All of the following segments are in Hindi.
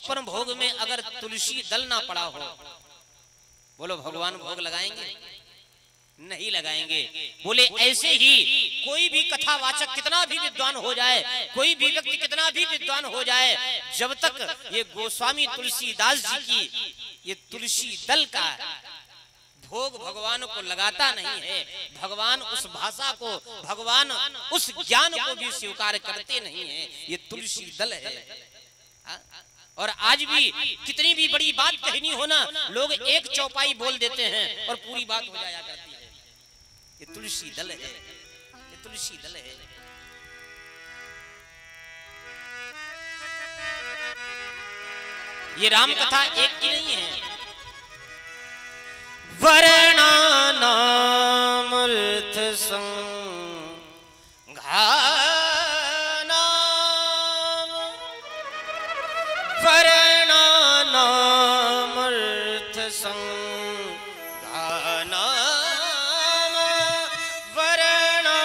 56 भोग में अगर तुलसी दल ना पड़ा हो, बोलो भगवान भोग लगाएंगे? नहीं लगाएंगे। बोले ऐसे ही कोई भी कथावाचक कितना भी विद्वान हो जाए, कोई भी व्यक्ति कितना भी विद्वान हो जाए, जब तक ये गोस्वामी तुलसीदास जी की ये तुलसी दल का भोग भगवान को लगाता नहीं है, भगवान उस भाषा को, भगवान उस ज्ञान को भी स्वीकार करते नहीं है। ये तुलसी दल है। और आज भी कितनी भी बड़ी बात कहनी हो ना, लोग एक चौपाई बोल देते हैं और पूरी बात हो जाया करती है। ये तुलसी दल है, ये तुलसी दल है। ये राम कथा एक की नहीं है। वर्णानामृत संघानाम, वर्णानामृत संघानाम, वर्णानामृत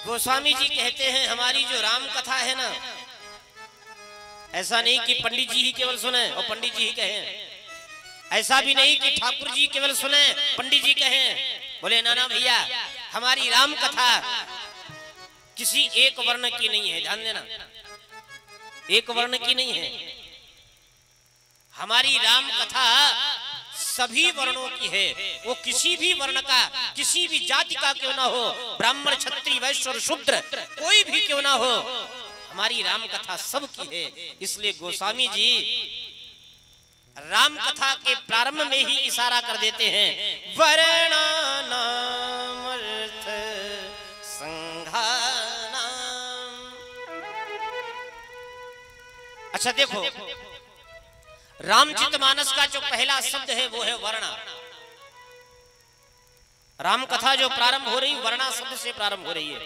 गोस्वामी जी कहते हैं हमारी जो राम कथा है ना, ऐसा नहीं कि पंडित जी ही केवल सुने और पंडित जी ही कहें, ऐसा भी नहीं कि ठाकुर जी केवल सुने पंडित जी कहें। बोले नाना भैया, हमारी राम कथा किसी एक वर्ण की नहीं है, ध्यान देना, एक वर्ण की नहीं है। हमारी राम कथा सभी वर्णों की है। वो किसी भी वर्ण का, किसी भी जाति का क्यों ना हो, ब्राह्मण क्षत्रिय वैश्य और शूद्र कोई भी क्यों ना हो, हमारी राम कथा सबकी है। इसलिए गोस्वामी जी राम कथा के प्रारंभ में ही इशारा कर देते हैं, वर्णानामर्थ संघानाम। अच्छा देखो, रामचरितमानस का जो पहला शब्द है वो है वर्णा। राम कथा जो प्रारंभ हो रही वर्णा शब्द से प्रारंभ हो रही है।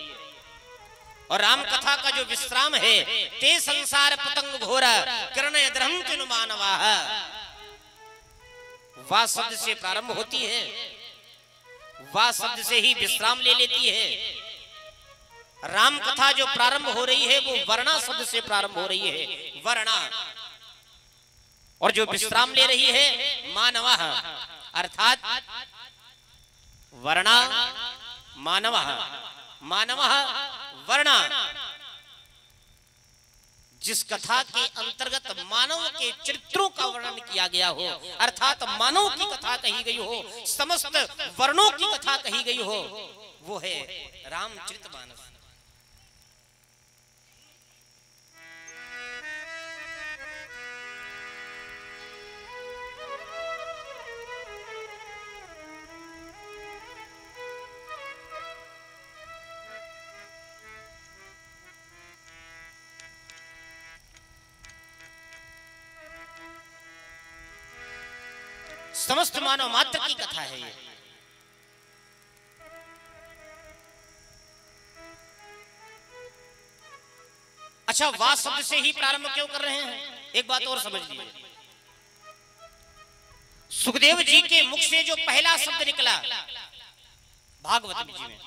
और राम कथा का जो विश्राम है, ते संसार पतंग घोरा किरण यद्रहंत मानवाः, वा शब्द से प्रारंभ होती है, वा शब्द से ही विश्राम ले लेती है। राम कथा जो प्रारंभ हो रही है वो वर्णा शब्द से प्रारंभ हो रही है, वर्णा। और जो विश्राम ले रही है मानवः, अर्थात वर्णा मानवः, मानवः वर्णा। जिस कथा के अंतर्गत मानव के चरित्रों का वर्णन किया गया हो, अर्थात मानव की कथा कही गई हो, समस्त वर्णों की कथा कही गई हो, वो है रामचरितमानस। समस्त मानव मात्र की कथा है ये। अच्छा, वा शब्द से ही प्रारंभ क्यों कर रहे हैं? एक बात और समझ लीजिए, सुखदेव जी के मुख से जो पहला शब्द निकला भागवत जी में,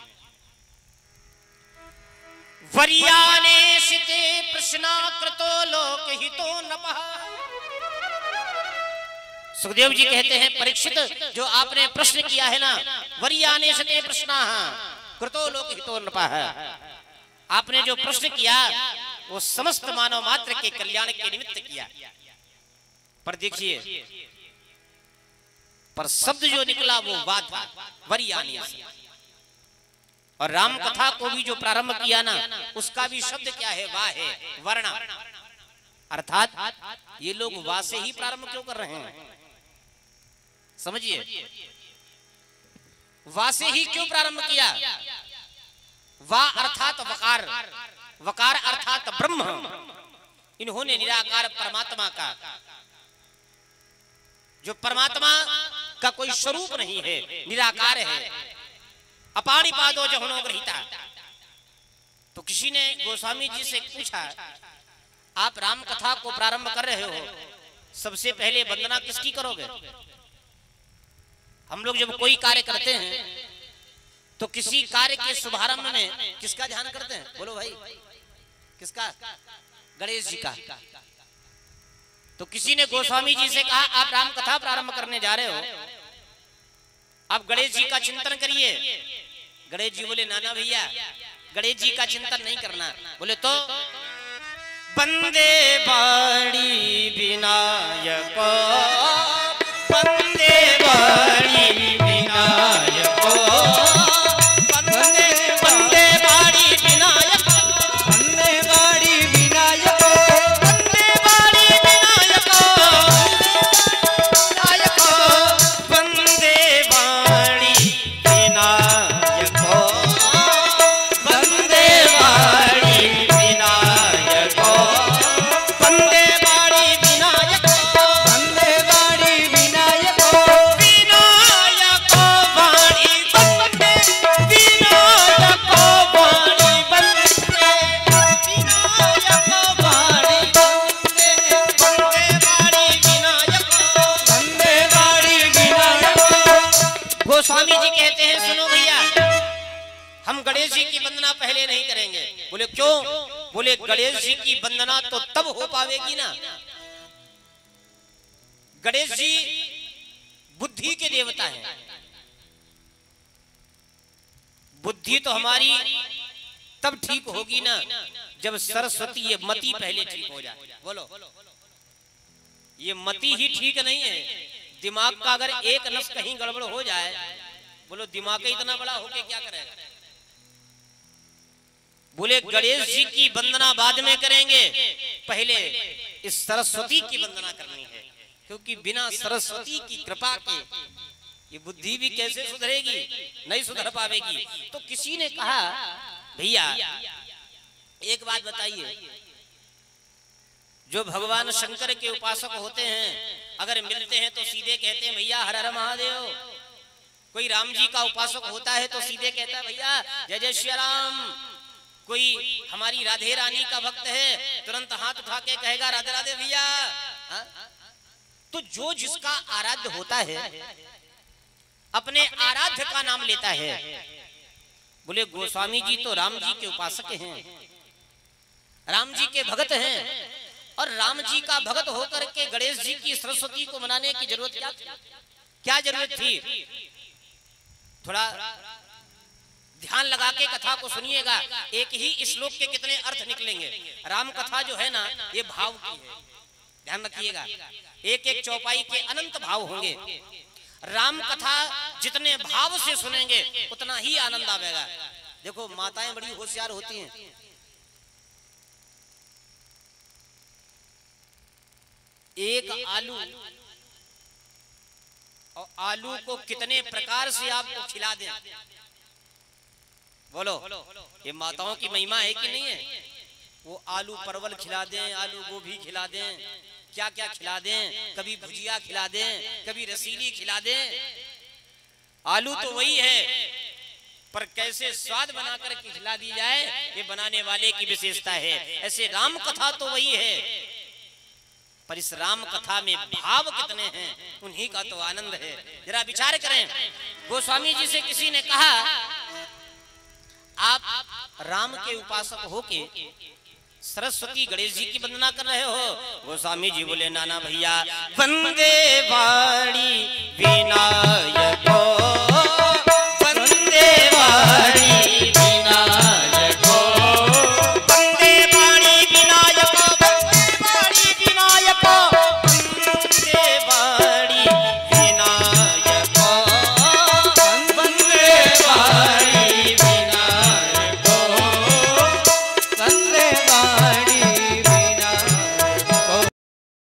वर्यानेशिते प्रश्ना कृतो लोक हितो नपः। सुखदेव जी कहते हैं परीक्षित, जो आपने प्रश्न किया है ना, वर्यानेशिते प्रश्ना कृतो लोक हितो नपः, आपने जो प्रश्न किया वो समस्त मानव मात्र के कल्याण के निमित्त किया। पर देखिए, पर शब्द जो निकला वो वा था, वर्यानेश। और राम कथा को भी जो प्रारंभ किया ना, उसका भी शब्द क्या है, वा है, वर्ण। अर्थात ये लोग वा से ही प्रारंभ क्यों कर रहे हैं, समझिए, वा से ही क्यों प्रारंभ किया। वा अर्थात वकार, वकार अर्थात ब्रह्म। इन्होंने निराकार परमात्मा का, जो परमात्मा का कोई स्वरूप नहीं है, निराकार है, अपाणिपादो जहनो ग्रहीता। तो किसी ने गोस्वामी जी से पूछा, आप राम कथा को प्रारंभ कर रहे हो, सबसे पहले वंदना किसकी करोगे। हम लोग जब कोई कार्य करते हैं तो किसी कार्य के शुभारंभ में किसका ध्यान करते हैं, बोलो भाई, किसका, गणेश जी का। तो किसी ने गोस्वामी जी से कहा, आप राम कथा प्रारंभ करने जा रहे हो, आप गणेश जी का चिंतन करिए। गणेश जी बोले, नाना भैया गणेश जी का चिंतन नहीं करना। बोले तो, वंदे वाणी विनायक, वंदे वाणी विनायक, वंदे वंदे वाणी विनायक, वंदे वाणी विनायक, वंदे वाणी विनायक, विनायक, वंदे वाणी विनायक, वंदे वाणी विनायक, वंदे वाणी विनायक, वंदे वाणी विनायक, विनायक वाणी वंदे, विनायक वाणी वंदे, विनायक वाणी वंदे, वंदे वाणी विनायक, वंदे वाणी विनायक। गोस्वामी जी कहते हैं, सुनो भैया, हम गणेश जी की वंदना पहले नहीं करेंगे। बोले क्यों। बोले गणेश जी की वंदना तो तब हो पावेगी ना, गणेश जी बुद्धि के देवता हैं। बुद्धि तो हमारी तब ठीक होगी ना जब सरस्वती ये मति पहले ठीक हो जाए। बोलो, ये मति ही ठीक नहीं है। दिमाग का अगर एक नस कहीं गड़बड़ हो जाए, बोलो दिमाग इतना बड़ा होके क्या करेगा। बोले गणेश जी की वंदना बाद में करेंगे, पहले इस सरस्वती की वंदना करनी है, क्योंकि बिना सरस्वती की कृपा के ये बुद्धि भी कैसे सुधरेगी, नहीं सुधर पावेगी। तो किसी ने कहा, भैया एक बात बताइए, जो भगवान शंकर के उपासक होते हैं अगर मिलते हैं तो सीधे कहते हैं भैया हर हर महादेव। कोई राम जी का उपासक होता है तो सीधे कहता है भैया जय जय श्री राम। कोई हमारी राधे रानी का भक्त है, तुरंत हाथ उठा के कहेगा राधे राधे भैया। तो जो जिसका आराध्य होता है अपने आराध्य का नाम लेता है। बोले गोस्वामी जी तो राम जी के उपासक हैं, राम जी के भक्त हैं, और राम जी का भक्त होकर के गणेश जी की सरस्वती को मनाने की जरूरत क्या जरूरत थी। थोड़ा ध्यान लगा के कथा को सुनिएगा, एक ही श्लोक के कितने अर्थ निकलेंगे। राम कथा जो है ना, ये भाव की है, ध्यान रखिएगा। एक एक चौपाई के अनंत भाव होंगे। राम कथा जितने भाव से सुनेंगे उतना ही आनंद आवेगा। देखो माताएं बड़ी होशियार होती हैं। एक आलू और आलू को कितने प्रकार से आपको खिला दें, बोलो ये माताओं की महिमा है कि नहीं है। वो आलू परवल खिला दें, आलू गोभी खिला दें, क्या क्या खिला दें, कभी भुजिया खिला दें, कभी रसीली खिला दें। आलू तो वही है, पर कैसे स्वाद बनाकर खिला दी जाए ये बनाने वाले की विशेषता है। ऐसे राम कथा तो वही है, पर इस राम कथा में भाव कितने हैं, उन्हीं का तो आनंद है। जरा विचार करें, गोस्वामी जी से किसी ने कहा आप राम के उपासक होके सरस्वती गणेश जी की वंदना कर रहे हो। गोस्वामी जी बोले नाना भैया, वंदे वाणी विनायक